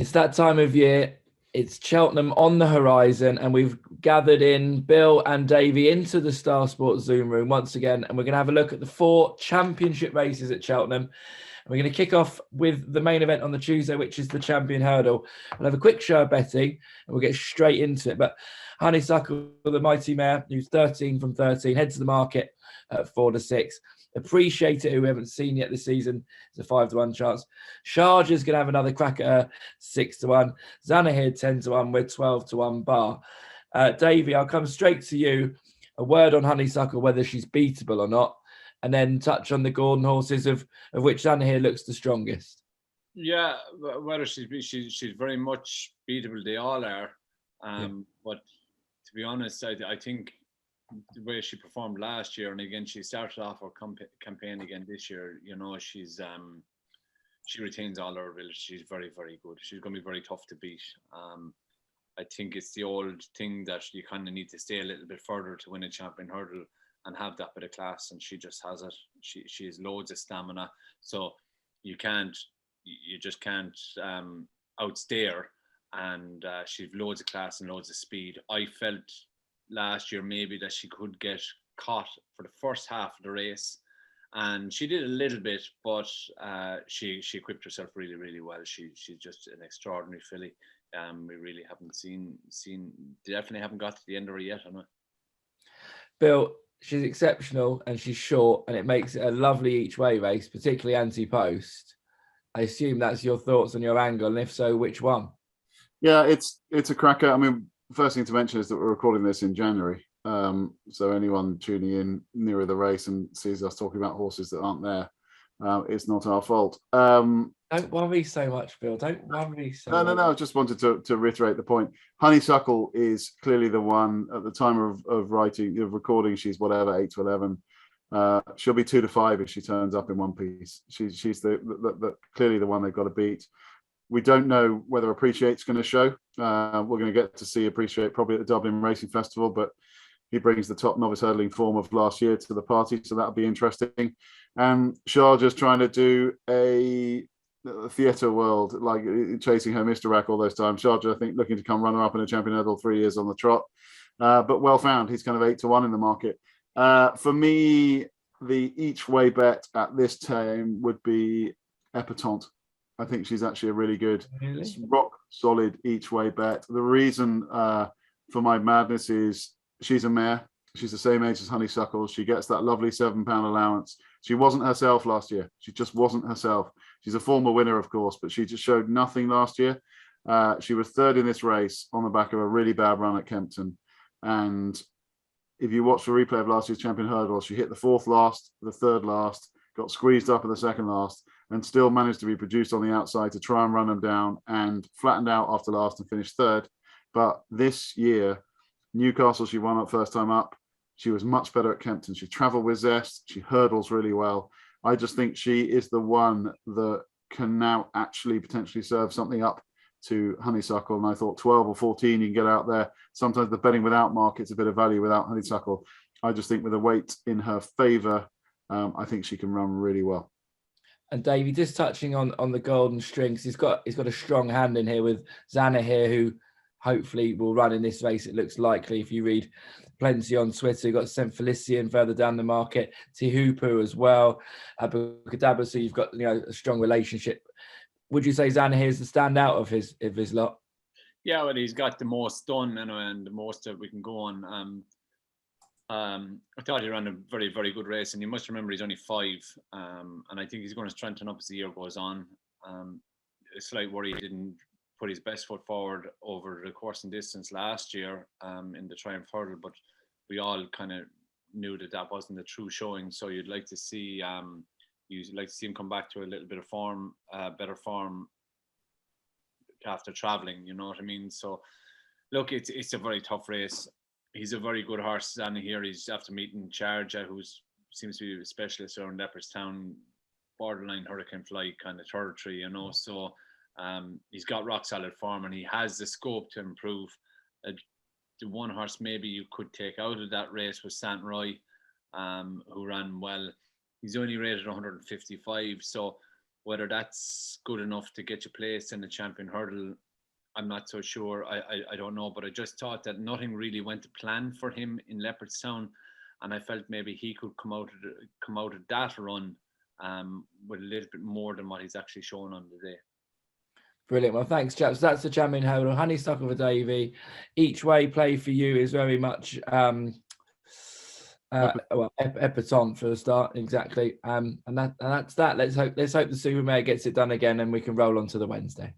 It's that time of year. It's Cheltenham on the horizon, and we've gathered in Bill and Davey into the Star Sports Zoom room once again, and we're going to have a look at the 4 championship races at Cheltenham. And we're going to kick off with the main event on the Tuesday, which is the Champion Hurdle. We'll have a quick show of betting, and we'll get straight into it. But Honeysuckle, the mighty mare, who's 13 from 13, heads to the market at 4-6. Appreciate it, who we haven't seen yet this season. It's a 5-1 chance. Sharjah's going to have another crack at her, 6-1. Zana here, 10-1. We're 12-1 bar. Davey, I'll come straight to you. A word on Honeysuckle, whether she's beatable or not, and then touch on the Gordon horses, of which Zana here looks the strongest. Yeah, whether she's very much beatable, they all are. But to be honest, I think the way she performed last year, and again she started off her campaign again this year, you know, she retains all her ability. She's very, very good. She's going to be very tough to beat. I think it's the old thing that you kind of need to stay a little bit further to win a Champion Hurdle and have that bit of class, and she just has it. She has loads of stamina, so you just can't outstay her, and she's loads of class and loads of speed. I felt last year maybe that she could get caught for the first half of the race, and she did a little bit, but she equipped herself really, really well. She's just an extraordinary filly. We really haven't seen definitely haven't got to the end of her yet, I know. Bill, she's exceptional and she's short, and it makes it a lovely each way race, particularly Ante-Post. I assume that's your thoughts on your angle, and if so, which one? Yeah, it's a cracker. I mean, first thing to mention is that we're recording this in January. So anyone tuning in nearer the race and sees us talking about horses that aren't there, it's not our fault. Don't worry so much, Bill. Don't worry so much. No. I just wanted to reiterate the point. Honeysuckle is clearly the one at the time of recording. She's whatever, 8-11. She'll be 2-5 if she turns up in one piece. She's the clearly the one they've got to beat. We don't know whether Appreciate's going to show. We're going to get to see Appreciate probably at the Dublin Racing Festival, but he brings the top novice hurdling form of last year to the party, so that'll be interesting. And Sharjah's trying to do a theatre world, like chasing her Mr. Rack all those times. Sharjah, I think, looking to come runner-up in a Champion Hurdle 3 years on the trot. But well found. He's kind of 8-1 in the market. For me, the each-way bet at this time would be Epatante. I think she's actually a really good, rock solid each way bet. The reason for my madness is she's a mare. She's the same age as Honeysuckle. She gets that lovely £7 allowance. She wasn't herself last year. She just wasn't herself. She's a former winner, of course, but she just showed nothing last year. She was third in this race on the back of a really bad run at Kempton. And if you watch the replay of last year's Champion Hurdle, she hit the 4th last, the 3rd last, got squeezed up at the 2nd last, and still managed to be produced on the outside to try and run them down, and flattened out after last and finished 3rd. But this year, Newcastle, she won up first time up. She was much better at Kempton. She travelled with zest. She hurdles really well. I just think she is the one that can now actually potentially serve something up to Honeysuckle. And I thought 12 or 14, you can get out there. Sometimes the betting without market's a bit of value without Honeysuckle. I just think with the weight in her favour, I think she can run really well. And Davey, just touching on the golden strings, he's got a strong hand in here with Zana here, who hopefully will run in this race. It looks likely if you read plenty on Twitter. You've got St. Felician further down the market, Tihupu as well, Abukadabra, so you've got a strong relationship. Would you say Zana here is the standout of his lot? Yeah, well, he's got the most done, and the most that we can go on. I thought he ran a very, very good race, and you must remember he's only 5, and I think he's going to strengthen up as the year goes on. A slight worry he didn't put his best foot forward over the course and distance last year in the Triumph Hurdle, but we all kind of knew that wasn't the true showing. So you'd like to see him come back to a little bit of form, better form after traveling. You know what I mean? So look, it's a very tough race. He's a very good horse standing here. He's after meeting Sharjah, who seems to be a specialist around Leopardstown, borderline Hurricane Fly kind of territory, So he's got rock solid form, and he has the scope to improve. The one horse maybe you could take out of that race was Saint Roy, who ran well. He's only rated 155, so Whether that's good enough to get you placed in the champion hurdle, I'm not so sure. I don't know, but I just thought that nothing really went to plan for him in Leopardstown, and I felt maybe he could come out of that run with a little bit more than what he's actually shown on the day. Brilliant. Well, thanks, chaps. That's the champion hurdle. Honeysuckle for Davy. Each way play for you is very much Epatante for the start, exactly. And that's that. Let's hope the Supermare gets it done again, and we can roll on to the Wednesday.